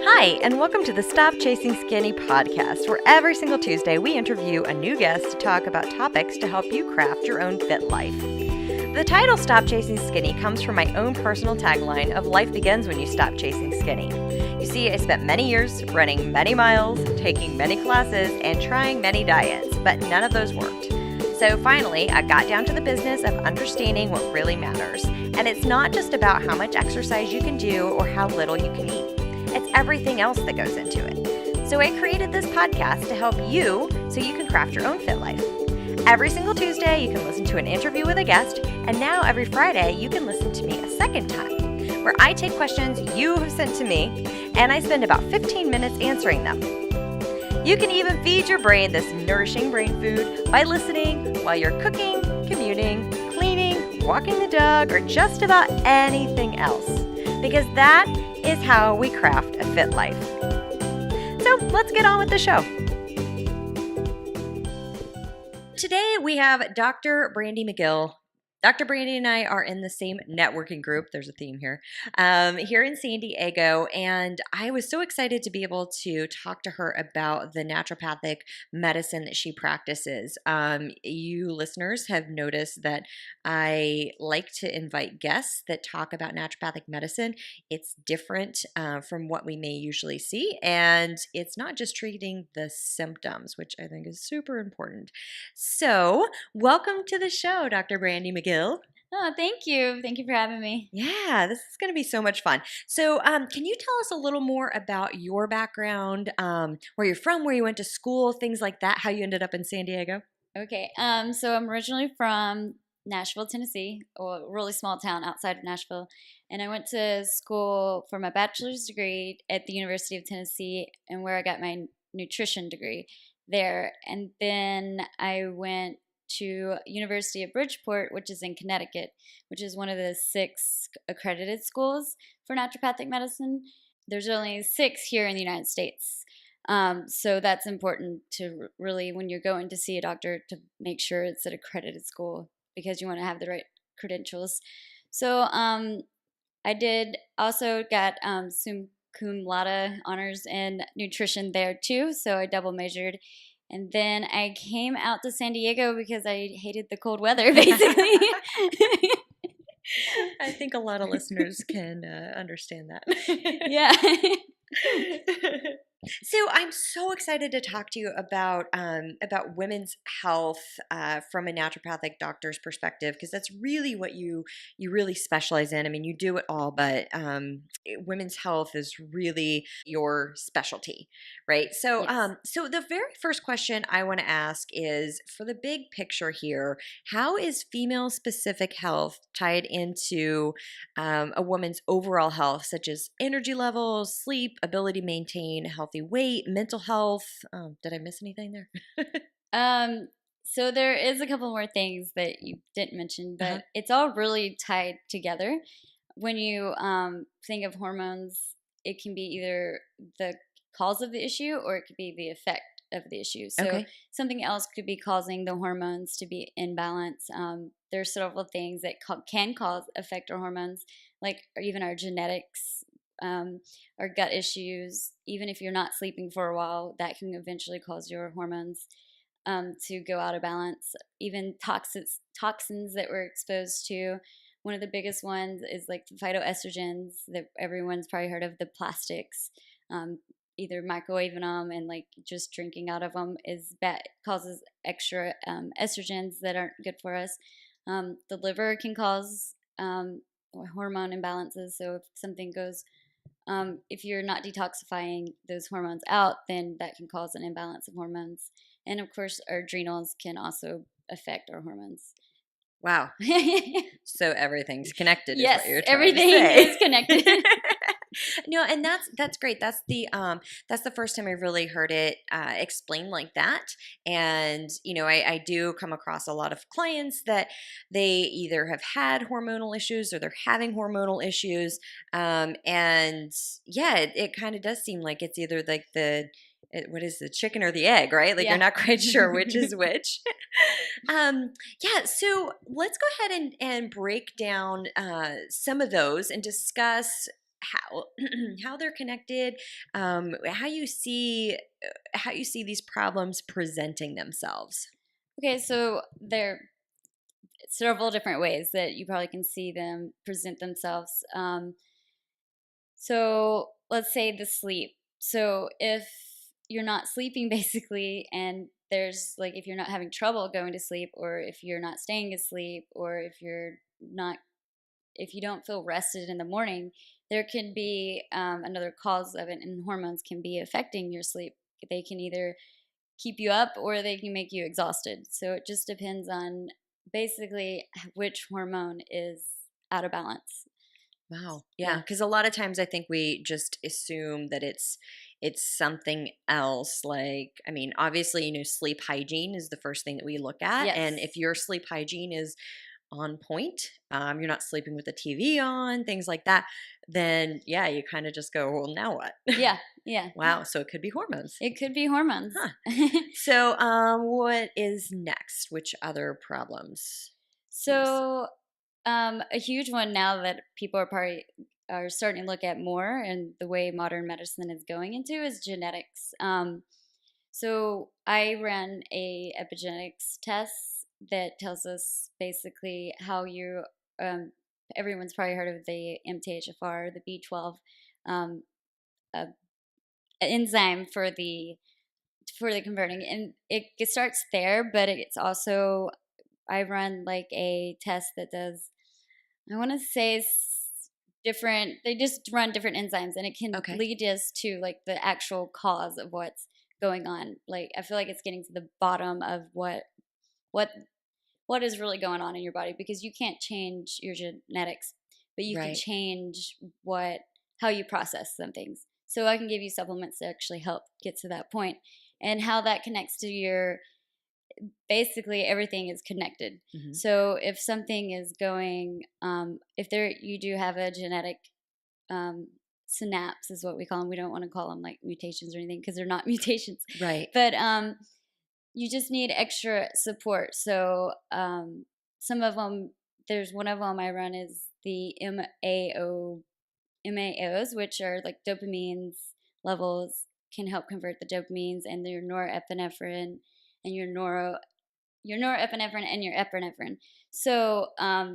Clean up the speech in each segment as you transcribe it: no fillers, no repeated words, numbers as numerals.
Hi, and welcome to the Stop Chasing Skinny podcast, where every single Tuesday we interview a new guest to talk about topics to help you craft your own fit life. The title Stop Chasing Skinny comes from my own personal tagline of life begins when you stop chasing skinny. You see, I spent many years running many miles, taking many classes, and trying many diets, but none of those worked. So finally, I got down to the business of understanding what really matters. And it's not just about how much exercise you can do or how little you can eat. It's everything else that goes into it. So I created this podcast to help you so you can craft your own fit life. Every single Tuesday, you can listen to an interview with a guest, and now every Friday, you can listen to me a second time, where I take questions you have sent to me, and I spend about 15 minutes answering them. You can even feed your brain this nourishing brain food by listening while you're cooking, commuting, cleaning, walking the dog, or just about anything else, because that is how we craft a fit life. So let's get on with the show. Today we have Dr. Brandy McGill. Dr. Brandy and I are in the same networking group. There's a theme here, here in San Diego. And I was so excited to be able to talk to her about the naturopathic medicine that she practices. You listeners have noticed that I like to invite guests that talk about naturopathic medicine. It's different from what we may usually see. And it's not just treating the symptoms, which I think is super important. So welcome to the show, Dr. Brandy McGill. Oh, thank you. Thank you for having me. Yeah, this is going to be so much fun. So can you tell us a little more about your background, where you're from, where you went to school, things like that, how you ended up in San Diego? Okay. So I'm originally from Nashville, Tennessee, a really small town outside of Nashville. And I went to school for my bachelor's degree at the University of Tennessee, and where I got my nutrition degree there. And then I went to University of Bridgeport, which is in Connecticut, which is one of the 6 accredited schools for naturopathic medicine. There's only 6 here in the United States. So that's important to really, when you're going to see a doctor, to make sure it's an accredited school because you want to have the right credentials. So I did also got summa cum laude honors in nutrition there too. So I double majored. And then I came out to San Diego because I hated the cold weather, basically. I think a lot of listeners can understand that. Yeah. So I'm so excited to talk to you about women's health from a naturopathic doctor's perspective, because that's really what you really specialize in. I mean, you do it all, but women's health is really your specialty, right? So, Yes. So the very first question I want to ask is, for the big picture here, how is female-specific health tied into a woman's overall health, such as energy levels, sleep, ability to maintain healthy weight, mental health? Did I miss anything there? So there is a couple more things that you didn't mention, but it's all really tied together. When you think of hormones, it can be either the cause of the issue or it could be the effect of the issue. So something else could be causing the hormones to be imbalanced. There's several things that can affect our hormones, like even our genetics, our gut issues. Even if you're not sleeping for a while, that can eventually cause your hormones to go out of balance. Even toxins that we're exposed to. One of the biggest ones is like the phytoestrogens that everyone's probably heard of, the plastics. Either microwaving them and like just drinking out of them is bad, causes extra estrogens that aren't good for us. The liver can cause hormone imbalances. So if something goes, if you're not detoxifying those hormones out, then that can cause an imbalance of hormones. And of course, our adrenals can also affect our hormones. Wow. So everything's connected. Yes, is what you're trying everything to say. is connected. No, and that's great. That's the first time I really heard it explained like that. And I do come across a lot of clients that they either have had hormonal issues or they're having hormonal issues. And yeah, it kind of does seem like it's either like what is the chicken or the egg, right? Like you're not quite sure which is which. Yeah, so let's go ahead and break down some of those and discuss how how they're connected, how you see these problems presenting themselves. Okay, so there are several different ways that you probably can see them present themselves. So let's say the sleep. So if you're not sleeping basically, and there's like if you're not having trouble going to sleep, or if you're not staying asleep, or if you don't feel rested in the morning, there can be another cause of it, and hormones can be affecting your sleep. They can either keep you up or they can make you exhausted. So it just depends on basically which hormone is out of balance. Wow. Yeah, Yeah. because a lot of times I think we just assume that it's something else. Like, I mean, obviously, sleep hygiene is the first thing that we look at, and Yes. if your sleep hygiene is on point, you're not sleeping with the TV on, things like that, then yeah, you kind of just go, well, now what? Yeah. Yeah. Wow, so it could be hormones. It could be hormones. Huh. So, what is next? Which other problems do you see? So, a huge one now that people are starting to look at more, and the way modern medicine is going into is genetics. So I ran a epigenetics test that tells us basically how you. Everyone's probably heard of the MTHFR, the B12 um, uh, enzyme for the converting, and it starts there, but it's also I run like a test that does, I want to say different, they just run different enzymes, and it can Okay. lead us to like the actual cause of what's going on. Like I feel like it's getting to the bottom of what what is really going on in your body, because you can't change your genetics, but you can Right. change how you process some things. So I can give you supplements to actually help get to that point, and how that connects to your, basically everything is connected. Hmm. So if something is going, if there you do have a genetic synapse is what we call them. We don't want to call them like mutations or anything, because they're not mutations. Right. But you just need extra support. So some of them, there's one of them I run is the MAOs, which are like dopamines levels, can help convert the dopamines and your norepinephrine and your norepinephrine and your epinephrine. So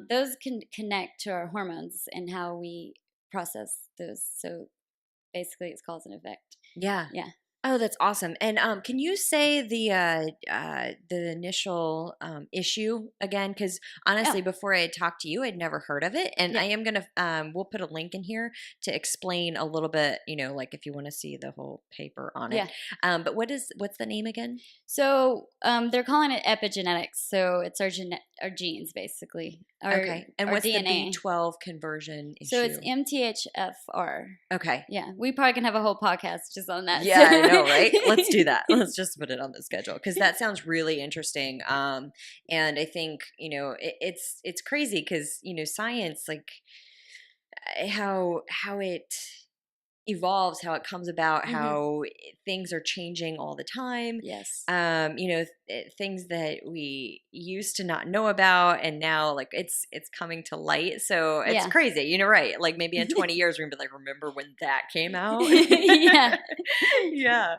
those can connect to our hormones and how we process those. So basically, it's cause and effect. Yeah. Yeah. Oh, that's awesome. And can you say the initial issue again? Because Oh, honestly, before I had talked to you, I'd never heard of it. And I yeah. am gonna we'll put a link in here to explain a little bit. Like if you want to see the whole paper on it. Yeah. But what's the name again? So they're calling it epigenetics. So it's our genes, basically, Okay. And our what's the DNA. B12 conversion So it's issue? MTHFR. Okay. Yeah, we probably can have a whole podcast just on that. Yeah, I know, right? Let's do that. Let's just put it on the schedule because that sounds really interesting. And I think it's crazy because science, like how it evolves, how it comes about, Hmm. how things are changing all the time. Yes. Things that we used to not know about, and now like it's coming to light. So it's Yeah. crazy, right? Like maybe in 20 years we're gonna be like, remember when that came out? Yeah. Yeah,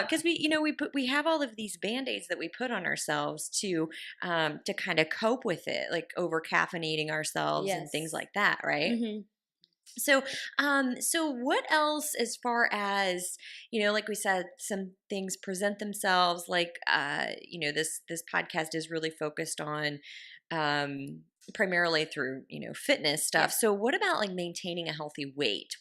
because we have all of these band-aids that we put on ourselves to kind of cope with it, like over caffeinating ourselves and things Yes. like that, right? Hmm. So what else as far as, like we said, some things present themselves like, this podcast is really focused on, primarily through, fitness stuff. Yeah. So what about like maintaining a healthy weight?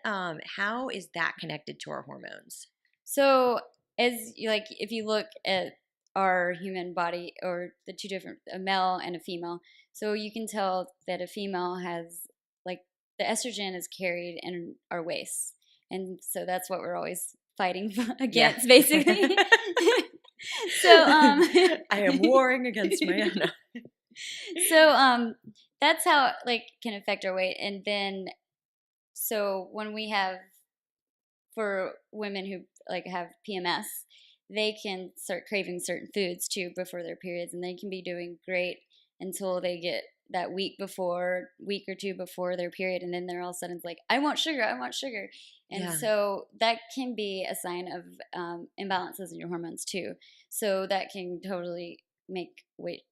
How is that connected to our hormones? So like if you look at our human body, or the two different, a male and a female, so you can tell that a female has like the estrogen is carried in our waist, and so that's what we're always fighting Yeah. against, basically. So I am warring against my own. so that's how like can affect our weight. And then so when we have, for women who like have PMS, they can start craving certain foods too before their periods, and they can be doing great until they get that week or two before their period, and then they're all of a sudden like, I want sugar. And so that can be a sign of imbalances in your hormones too. So that can totally make weight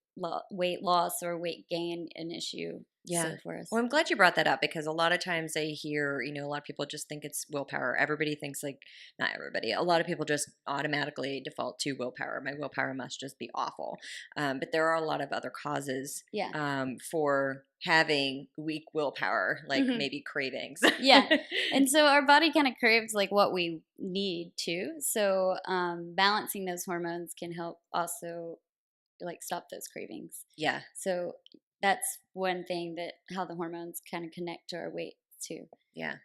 loss or weight gain an issue. Yeah. For us. Well, I'm glad you brought that up, because a lot of times I hear, a lot of people just think it's willpower. Everybody thinks not everybody. A lot of people just automatically default to willpower. My willpower must just be awful. But there are a lot of other causes for having weak willpower, like maybe cravings. Yeah. And so our body kind of craves like what we need to. So balancing those hormones can help also like stop those cravings. Yeah. So that's one thing how the hormones kind of connect to our weight too. Yeah.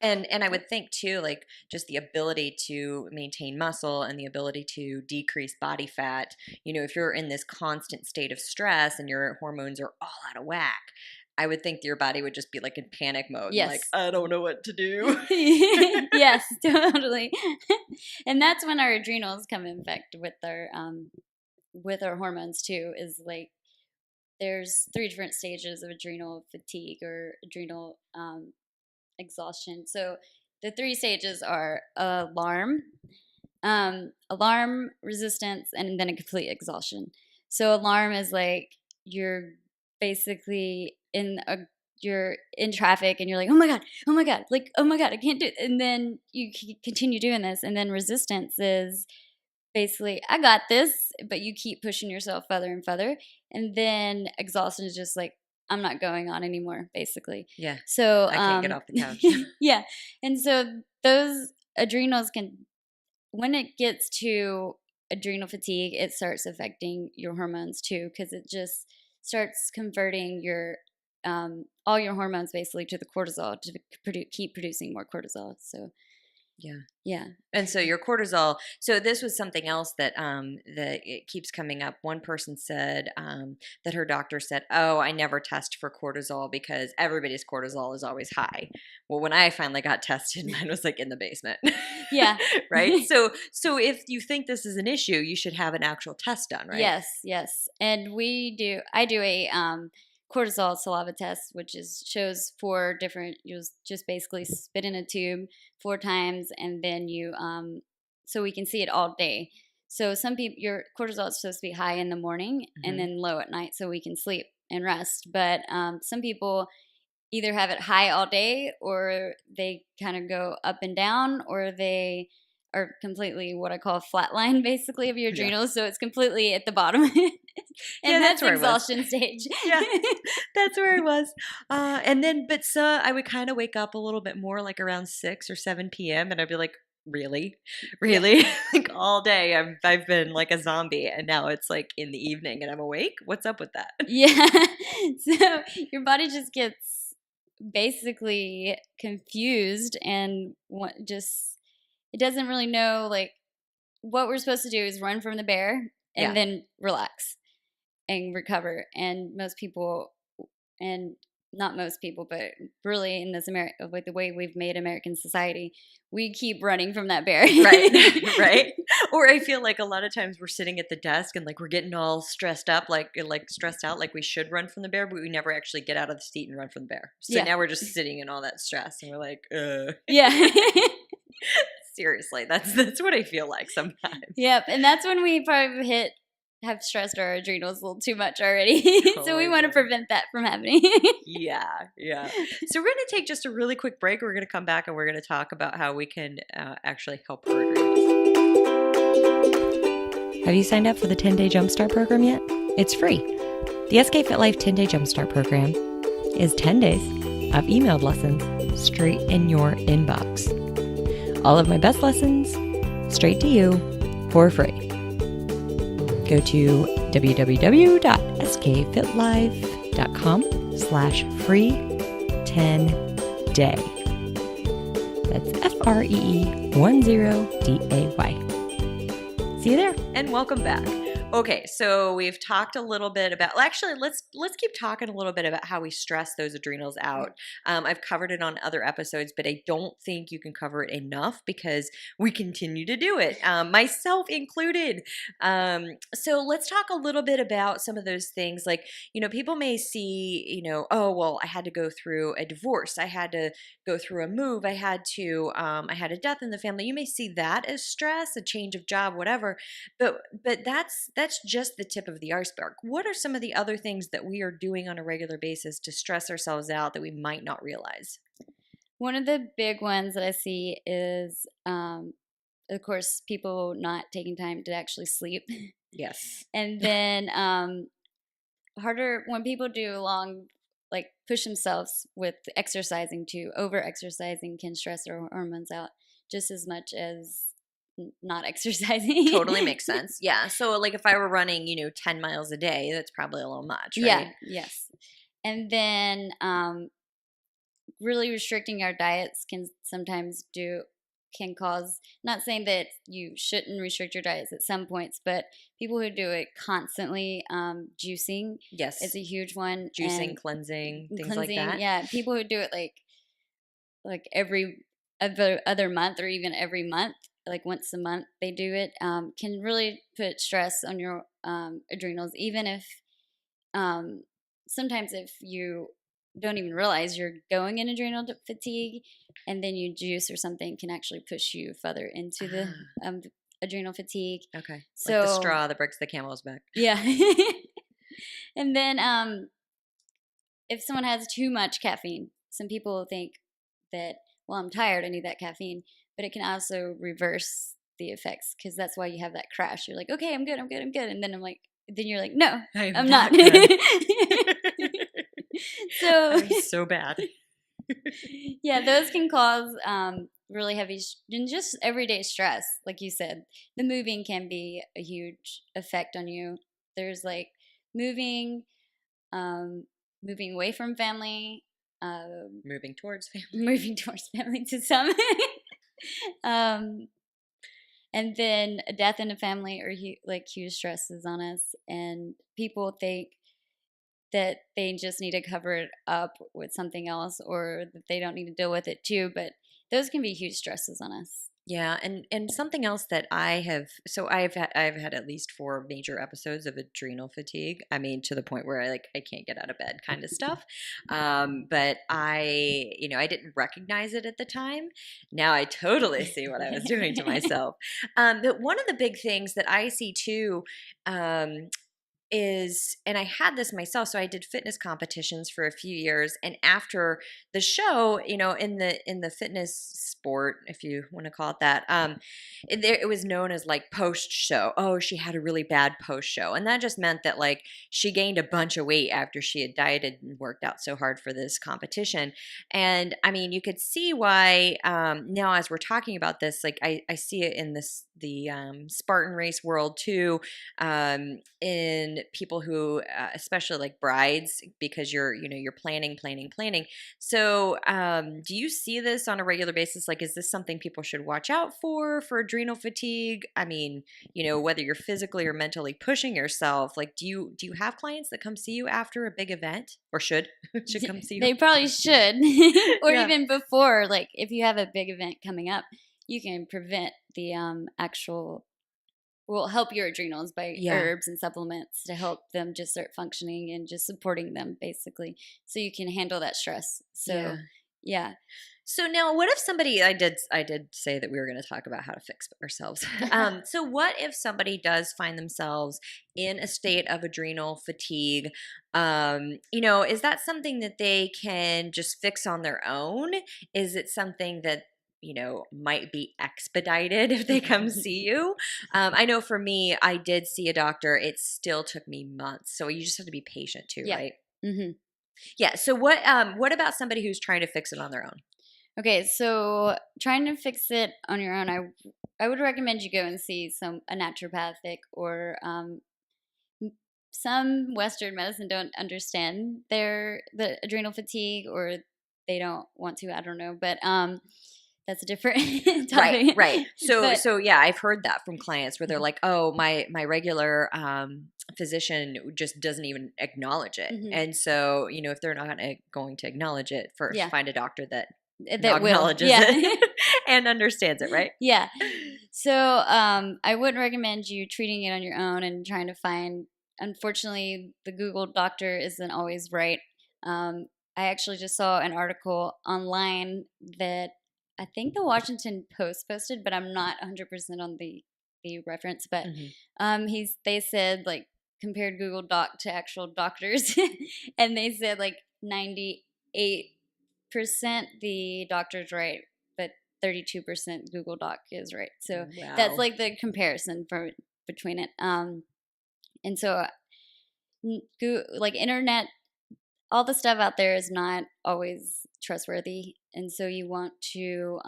And I would think too, like just the ability to maintain muscle and the ability to decrease body fat. If you're in this constant state of stress and your hormones are all out of whack, I would think your body would just be like in panic mode. Yes. Like, I don't know what to do. Yes, totally. And that's when our adrenals come in effect with our hormones too, is like, there's 3 different stages of adrenal fatigue or adrenal exhaustion. So the 3 stages are alarm, resistance, and then a complete exhaustion. So alarm is like you're basically you're in traffic and you're like, oh my god, like, oh my god, I can't do it. And then you continue doing this. And then resistance is basically, I got this, but you keep pushing yourself further and further. And then exhaustion is just like, I'm not going on anymore, basically. Yeah. So I can't get off the couch. Yeah. And so those adrenals when it gets to adrenal fatigue, it starts affecting your hormones too, because it just starts converting your all your hormones basically to the cortisol to keep producing more cortisol. So yeah. And so your cortisol. So this was something else that it keeps coming up. One person said that her doctor said, "Oh, I never test for cortisol because everybody's cortisol is always high." Well, when I finally got tested, mine was like in the basement. Yeah. Right. So if you think this is an issue, you should have an actual test done, right? Yes. And I do a cortisol saliva test, which shows 4 different. You just basically spit in a tube 4 times, and then you so we can see it all day. So some people, your cortisol is supposed to be high in the morning and then low at night, so we can sleep and rest. But some people either have it high all day, or they kind of go up and down, or they are completely what I call flatline, basically, of your adrenals. So it's completely at the bottom. And that's exhaustion stage. Yeah, that's where I was. And then, but I would kind of wake up a little bit more, like around 6 or 7 p.m. And I'd be like, really? Yeah. Like all day I've been like a zombie, and now it's like in the evening and I'm awake. What's up with that? Yeah. So your body just gets basically confused and it doesn't really know, like, what we're supposed to do is run from the bear and then relax and recover. And most people, and not most people, but really in this with the way we've made American society, we keep running from that bear. Right. Or I feel like a lot of times we're sitting at the desk and like we're getting all stressed up, like stressed out, like we should run from the bear, but we never actually get out of the seat and run from the bear. So now we're just sitting in all that stress and we're like, Yeah. Seriously, that's what I feel like sometimes. Yep, and that's when we probably have stressed our adrenals a little too much already. So we want to prevent that from happening. Yeah. So we're going to take just a really quick break. We're going to come back and we're going to talk about how we can actually help our adrenals. Have you signed up for the 10-Day Jumpstart program yet? It's free. The SK Fit Life 10-Day Jumpstart program is 10 days of emailed lessons straight in your inbox. All of my best lessons straight to you for free. Go to www.skfitlife.com/free10day. That's FREE10DAY. See you there. And welcome back. Okay, so we've talked a little bit about. Well, actually, let's keep talking a little bit about how we stress those adrenals out. I've covered it on other episodes, but I don't think you can cover it enough because we continue to do it, myself included. So let's talk a little bit about some of those things. Like, people may see, oh well, I had to go through a divorce, I had to go through a move, I had a death in the family. You may see that as stress, a change of job, whatever. But that's just the tip of the iceberg. What are some of the other things that we are doing on a regular basis to stress ourselves out that we might not realize? One of the big ones that I see is, of course, people not taking time to actually sleep. Yes. And then harder when people do like push themselves with exercising too. Over exercising can stress their hormones out just as much as not exercising. Totally makes sense. Yeah. So like if I were running, 10 miles a day, that's probably a little much, right? Yeah. Yes. And then really restricting our diets can cause, not saying that you shouldn't restrict your diets at some points, but people who do it constantly, juicing, yes, is a huge one. Juicing, and cleansing, things cleansing, like that. Yeah, people who do it like every other month or even every month, like once a month they do it, can really put stress on your adrenals, even if sometimes if you don't even realize you're going in adrenal fatigue, and then you juice or something can actually push you further into the adrenal fatigue. Okay. So, like the straw that breaks the camel's back. Yeah. And then if someone has too much caffeine, some people think that, well, I'm tired, I need that caffeine, but it can also reverse the effects, because that's why you have that crash. You're like, okay, I'm good, and then you're like, no, I'm not. So I'm so bad. Yeah, those can cause really heavy and just everyday stress. Like you said, the moving can be a huge effect on you. There's like moving, moving away from family, moving towards family to some, and then a death in a family or huge stresses on us, and people think that they just need to cover it up with something else, or that they don't need to deal with it too. But those can be huge stresses on us. Yeah, and something else that I've had at least 4 major episodes of adrenal fatigue. I mean, to the point where I can't get out of bed kind of stuff. But I didn't recognize it at the time. Now I totally see what I was doing to myself. But one of the big things that I see too, and I had this myself, so I did fitness competitions for a few years, and after the show, in the fitness sport, if you want to call it that, it was known as like post show. Oh, she had a really bad post show, and that just meant that like she gained a bunch of weight after she had dieted and worked out so hard for this competition. And I mean, you could see why now as we're talking about this, like I see it in the Spartan race world too, in people who especially like brides, because you're planning. So do you see this on a regular basis? Like, is this something people should watch out for adrenal fatigue? I mean, whether you're physically or mentally pushing yourself, like do you have clients that come see you after a big event, or should come see you? They probably should. Or even before, like if you have a big event coming up, you can prevent the help your adrenals by herbs and supplements to help them just start functioning and just supporting them, basically, so you can handle that stress. So yeah. So now, what if somebody? I did say that we were going to talk about how to fix ourselves. So what if somebody does find themselves in a state of adrenal fatigue? Is that something that they can just fix on their own? Is it something that might be expedited if they come see you? I know for me, I did see a doctor. It still took me months. So you just have to be patient too, right? Mm-hmm. Yeah. So what about somebody who's trying to fix it on their own? Okay, so trying to fix it on your own, I would recommend you go and see a naturopathic, or some Western medicine don't understand the adrenal fatigue, or they don't want to. I don't know, but that's a different topic. Right. But, So yeah, I've heard that from clients where they're Mhm. like, "Oh, my regular physician just doesn't even acknowledge it." Mhm. And so, if they're not going to acknowledge it, first Yeah. find a doctor that That will. acknowledges Yeah. it and understands it, right? Yeah. So I wouldn't recommend you treating it on your own and trying to find. Unfortunately, the Google doctor isn't always right. Um, I actually just saw an article online that I think the Washington Post posted, but I'm not 100% on the reference. But they said like compared Google Doc to actual doctors, and they said like 98% the doctor's right, but 32% Google Doc is right. So that's Wow. like the comparison between it. And so like internet, all the stuff out there is not always trustworthy, and so you want to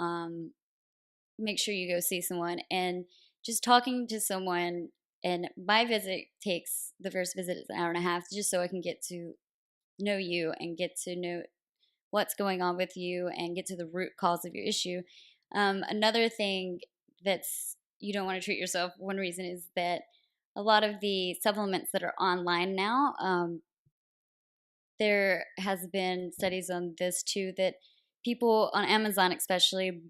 make sure you go see someone and just talking to someone. And my the first visit is an hour and a half, just so I can get to know you and get to know what's going on with you and get to the root cause of your issue. Another thing that's you don't want to treat yourself. One reason is that a lot of the supplements that are online now, there has been studies on this too, that people on Amazon especially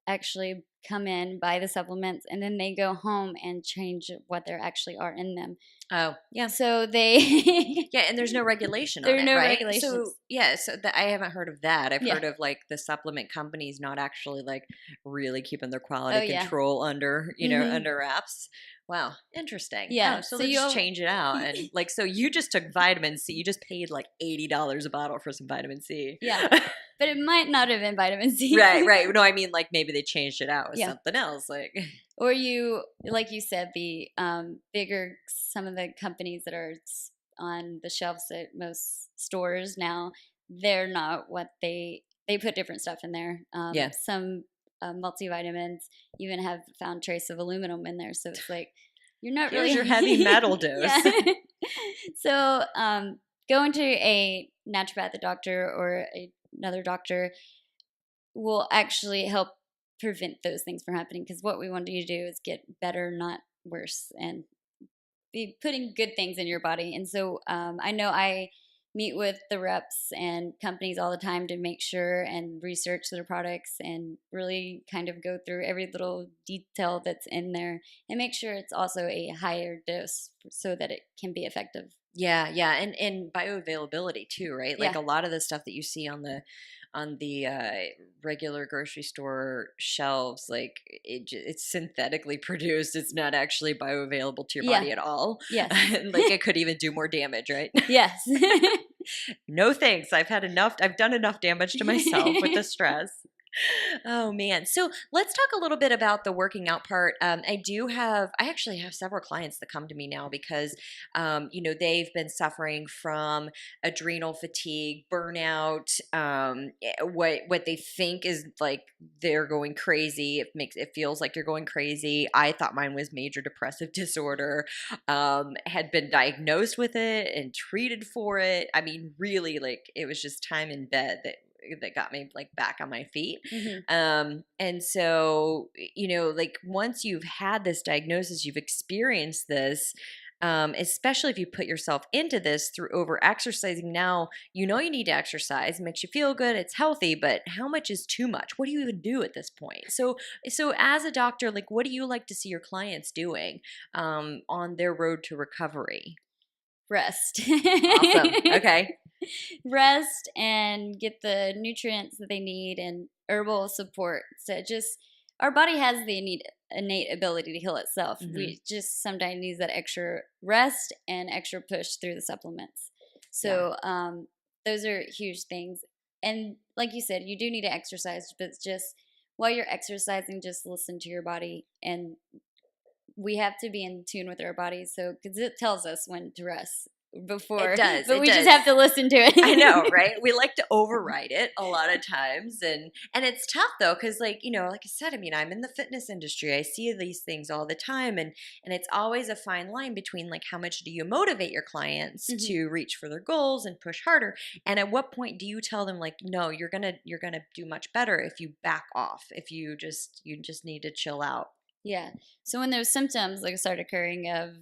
actually come in, buy the supplements, and then they go home and change what there actually are in them. Oh, yeah. So they Yeah, and there's no regulation there on are it, no right? regulations. So, yeah, I haven't heard of that. I've Yeah. heard of like the supplement companies not actually like really keeping their Oh, quality yeah. control under, Mhm. under wraps. Wow, interesting. Yeah, Oh, so so they just you'll- change it out. And like, so you just took vitamin C. You just paid like $80 a bottle for some vitamin C. Yeah. But it might not have been vitamin C. Right. No, I mean, like maybe they changed it out with Yeah. something else. Like, Or you, like you said, the bigger, some of the companies that are on the shelves at most stores now, they're not what they put different stuff in there. Yeah. Some multivitamins even have found trace of aluminum in there. So it's like, you're not here's really. your heavy metal dose. Yeah. So going to a naturopathic doctor or another doctor will actually help prevent those things from happening, because what we want you to do is get better, not worse, and be putting good things in your body. And so I know I meet with the reps and companies all the time to make sure and research their products and really kind of go through every little detail that's in there and make sure it's also a higher dose so that it can be effective. Yeah, and bioavailability too, right? Like Yeah. a lot of the stuff that you see on the regular grocery store shelves, like it's synthetically produced. It's not actually bioavailable to your Yeah. body at all. Yes. And like it could even do more damage, right? Yes. No thanks. I've done enough damage to myself with the stress. Oh man. So let's talk a little bit about the working out part. I actually have several clients that come to me now because, they've been suffering from adrenal fatigue, burnout, what they think is like they're going crazy. It feels like you're going crazy. I thought mine was major depressive disorder, had been diagnosed with it and treated for it. I mean, really, like it was just time in bed that got me like back on my feet. And so, like once you've had this diagnosis, you've experienced this, especially if you put yourself into this through over exercising. Now, you need to exercise, it makes you feel good, it's healthy, but how much is too much? What do you even do at this point? So as a doctor, like what do you like to see your clients doing on their road to recovery? Rest. Awesome. Okay. Rest and get the nutrients that they need and herbal support. So just our body has the innate ability to heal itself. We just sometimes need that extra rest and extra push through the supplements. So those are huge things. And like you said, you do need to exercise, but just while you're exercising, just listen to your body. And we have to be in tune with our bodies, so because it tells us when to rest. before. It does. But it we does. just have to listen to it. I know, right? We like to override it a lot of times, and it's tough though, because like like I said, I mean, I'm in the fitness industry. I see these things all the time, and it's always a fine line between like how much do you motivate your clients Mhm. to reach for their goals and push harder, and at what point do you tell them like, no, you're gonna do much better if you back off, if you just need to chill out. Yeah. So when those symptoms like start occurring of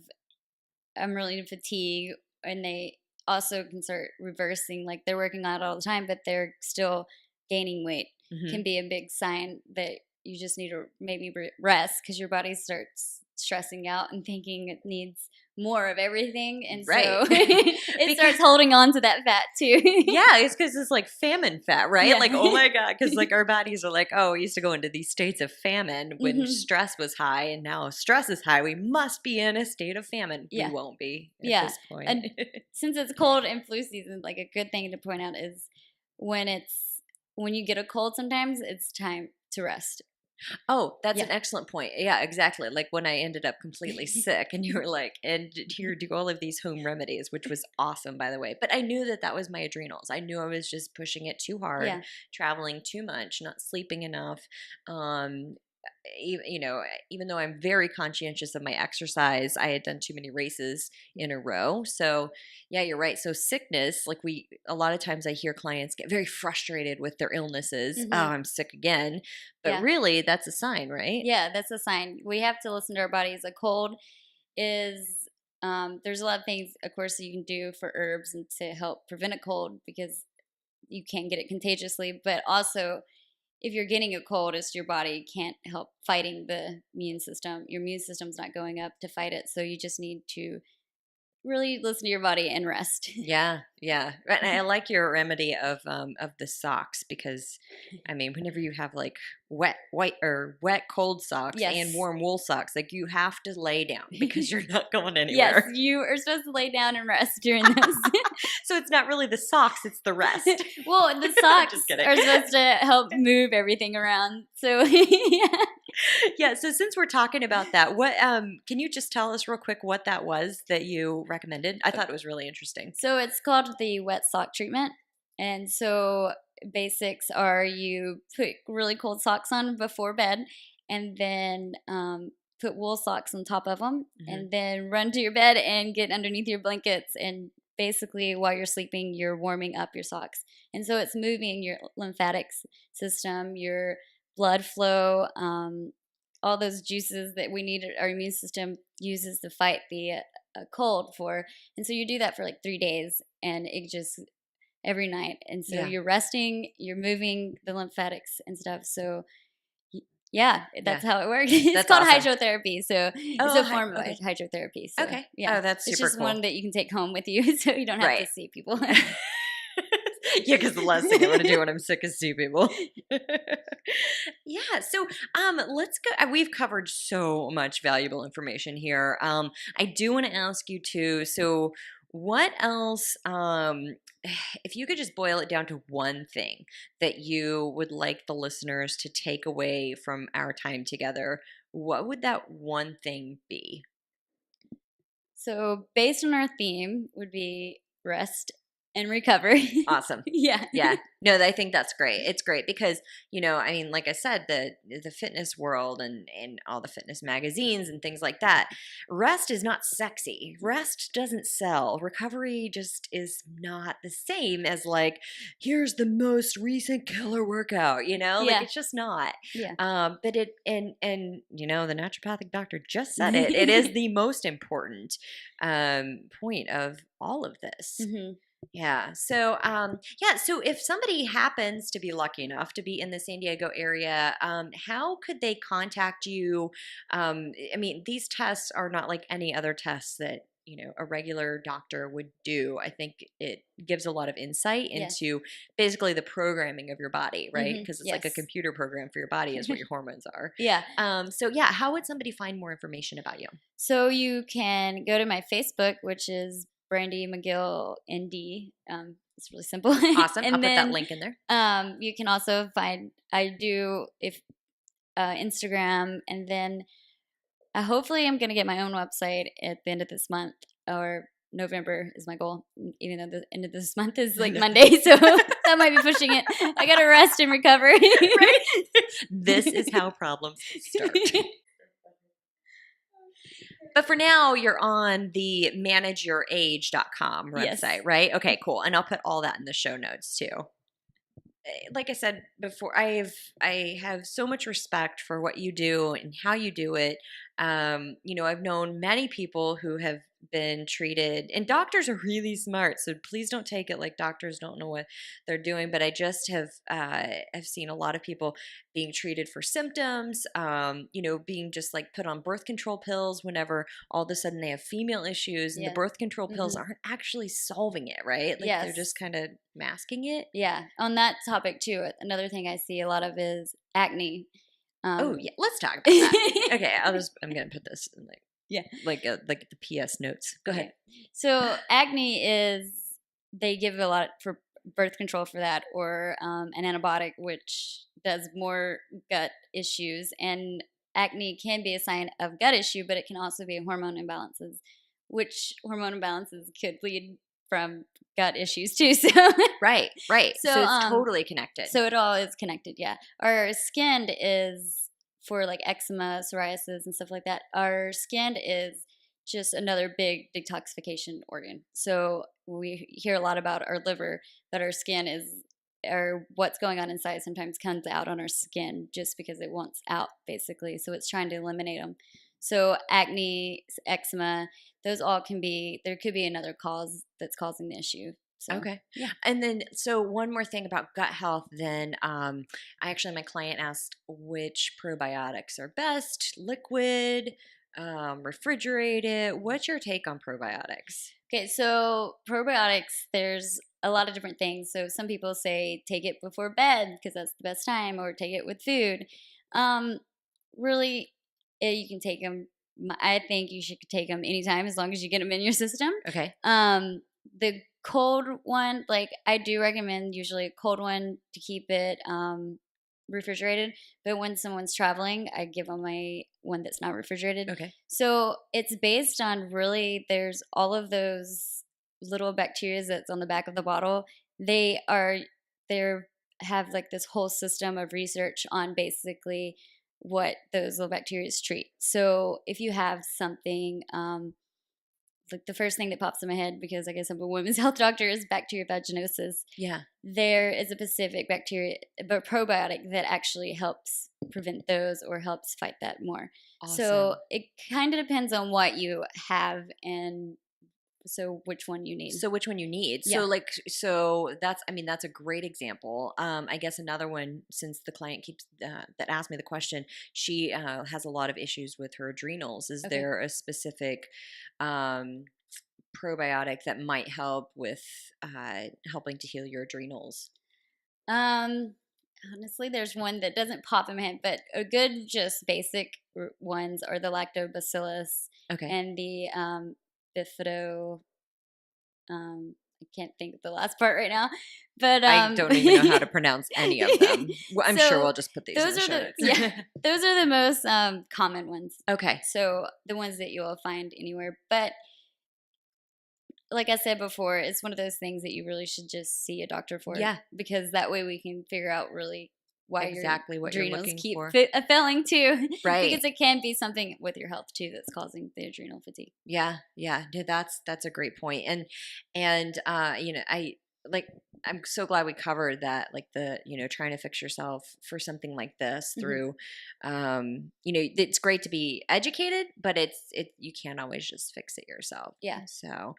I'm really in fatigue, and they also can start reversing, like they're working out all the time, but they're still gaining weight, Hmm. can be a big sign that you just need to maybe rest because your body starts stressing out and thinking it needs more of everything. And Right. so it Because starts holding on to that fat too. yeah, it's because it's like famine fat, right? Yeah. Like, oh my God, because like our bodies are like, oh, we used to go into these states of famine when Mhm. stress was high, and now stress is high. We must be in a state of famine. Yeah. We won't be at Yeah. this point. And since it's cold and flu season, like a good thing to point out is when you get a cold, sometimes it's time to rest. Oh, that's Yeah. an excellent point. Yeah, exactly. Like when I ended up completely sick, and you were like, and here, do all of these home remedies, which was awesome, by the way. But I knew that was my adrenals. I knew I was just pushing it too hard, Yeah. traveling too much, not sleeping enough. Um, even though I'm very conscientious of my exercise, I had done too many races in a row. So, yeah, you're right. So, sickness, like a lot of times I hear clients get very frustrated with their illnesses. Mhm. Oh, I'm sick again. But Yeah. really, that's a sign, right? Yeah, that's a sign. We have to listen to our bodies. A cold is there's a lot of things, of course, you can do for herbs and to help prevent a cold because you can't get it contagiously. But also, if you're getting a cold, it's your body can't help fighting the immune system. Your immune system's not going up to fight it, so you just need to really listen to your body and rest. Yeah, yeah. And I like your remedy of the socks, because I mean, whenever you have like wet cold socks Yes. and warm wool socks, like you have to lay down because you're not going Yes, anywhere. you are supposed to lay down and rest during this. So it's not really the socks, it's the rest. Well, the socks Just kidding. are supposed to help move everything around. So yeah. Yeah, so since we're talking about that, what can you just tell us real quick what that was that you recommended? I thought it was really interesting. So it's called the wet sock treatment. And so basics are you put really cold socks on before bed, and then put wool socks on top of them, Mhm. and then run to your bed and get underneath your blankets. And basically, while you're sleeping, you're warming up your socks. And so it's moving your lymphatic system, your blood flow, all those juices that we need, our immune system uses to fight the cold for. And so you do that for like 3 days, and it just every night. And so Yeah. you're resting, you're moving the lymphatics and stuff. So yeah, that's how it works. It's That's called awesome. hydrotherapy. So it's a form of hydrotherapy. So, Okay. Yeah. Oh, that's super It's just cool. one that you can take home with you, so you don't have to Right. see people. Yeah, because the last thing I want to do when I'm sick is see people. Yeah, so let's go. We've covered so much valuable information here. I do want to ask you too. So, what else? If you could just boil it down to one thing that you would like the listeners to take away from our time together, what would that one thing be? So based on our theme would be rest and recover. Awesome. Yeah. Yeah. No, I think that's great. It's great because, I mean, like I said, the fitness world and all the fitness magazines and things like that, rest is not sexy. Rest doesn't sell. Recovery just is not the same as like, here's the most recent killer workout, Yeah. Like it's just not. Yeah. But it and the naturopathic doctor just said it. It is the most important point of all of this. Mm-hmm. Yeah. So, so if somebody happens to be lucky enough to be in the San Diego area, how could they contact you? I mean, these tests are not like any other tests that, a regular doctor would do. I think it gives a lot of insight into basically the programming of your body, right? Because it's like a computer program for your body is what your hormones are. Yeah. How would somebody find more information about you? So you can go to my Facebook, which is Brandy McGill ND. It's really simple. Awesome. And I'll put that link in there. You can also find Instagram, and then hopefully I'm going to get my own website at the end of this month or November is my goal, even though the end of this month is like Monday, so that might be pushing it. I gotta rest and recover. Right? This is how problems start. But for now, you're on the manageyourage.com website, Yes. right? Okay, cool. And I'll put all that in the show notes too. Like I said before, I have so much respect for what you do and how you do it. I've known many people who have been treated, and doctors are really smart, so please don't take it like doctors don't know what they're doing. But I just have seen a lot of people being treated for symptoms, being just like put on birth control pills whenever all of a sudden they have female issues, and the birth control pills aren't actually solving it, right? Like they're just kind of masking it. Yeah. On that topic too, another thing I see a lot of is acne. Let's talk about that. Okay, I'm gonna put this in like the PS notes. Go ahead. So acne is, they give a lot for birth control for that, or an antibiotic which does more gut issues. And acne can be a sign of gut issue, but it can also be hormone imbalances, which hormone imbalances could lead from gut issues too. So right. So it's totally connected. So it all is connected. Yeah. Our skin is, for like eczema, psoriasis, and stuff like that, our skin is just another big detoxification organ. So we hear a lot about our liver, but our skin is, or what's going on inside sometimes comes out on our skin just because it wants out, basically. So it's trying to eliminate them. So acne, eczema, those all can be, there could be another cause that's causing the issue. So, okay. Yeah. And then, so one more thing about gut health, then my client asked which probiotics are best, liquid, refrigerated. What's your take on probiotics? Okay, so probiotics, there's a lot of different things. So some people say take it before bed because that's the best time, or take it with food. Really, you can take them. I think you should take them anytime as long as you get them in your system. Okay. The cold one, like I do recommend usually a cold one to keep it refrigerated. But when someone's traveling, I give them a one that's not refrigerated. Okay. So it's based on, really, there's all of those little bacteria that's on the back of the bottle. They have like this whole system of research on basically what those little bacteria treat. So if you have something, like the first thing that pops in my head, because I guess I'm a women's health doctor, is bacteriovaginosis. Yeah. There is a specific probiotic that actually helps prevent those or helps fight that more. Awesome. So it kind of depends on what you have, and so which one you need. Yeah. So that's a great example. I guess another one, since the client keeps that asked me the question, she has a lot of issues with her adrenals. Is there a specific probiotic that might help with helping to heal your adrenals? Honestly, there's one that doesn't pop in my head, but a good, just basic ones are the lactobacillus and the bifido. I can't think of the last part right now, but I don't even know how to pronounce any of them. Well, I'm sure we'll just put these in the show notes. Those are the most common ones. Okay. So the ones that you'll find anywhere. But like I said before, it's one of those things that you really should just see a doctor for. Yeah. Because that way we can figure out really why exactly what you're looking keep for. Failing too. Right. Because it can be something with your health too that's causing the adrenal fatigue. Yeah. That's a great point. And I'm so glad we covered that, like the, trying to fix yourself for something like this through, it's great to be educated, but you can't always just fix it yourself. Yeah. So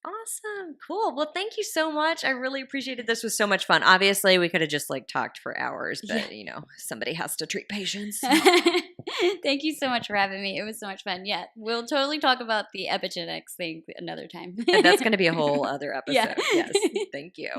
awesome. Cool. Well, thank you so much. I really appreciated this. Was so much fun. Obviously, we could have just talked for hours, but somebody has to treat patients. Thank you so much for having me. It was so much fun. Yeah. We'll totally talk about the epigenetics thing another time. And that's going to be a whole other episode. Yeah. Yes. Thank you.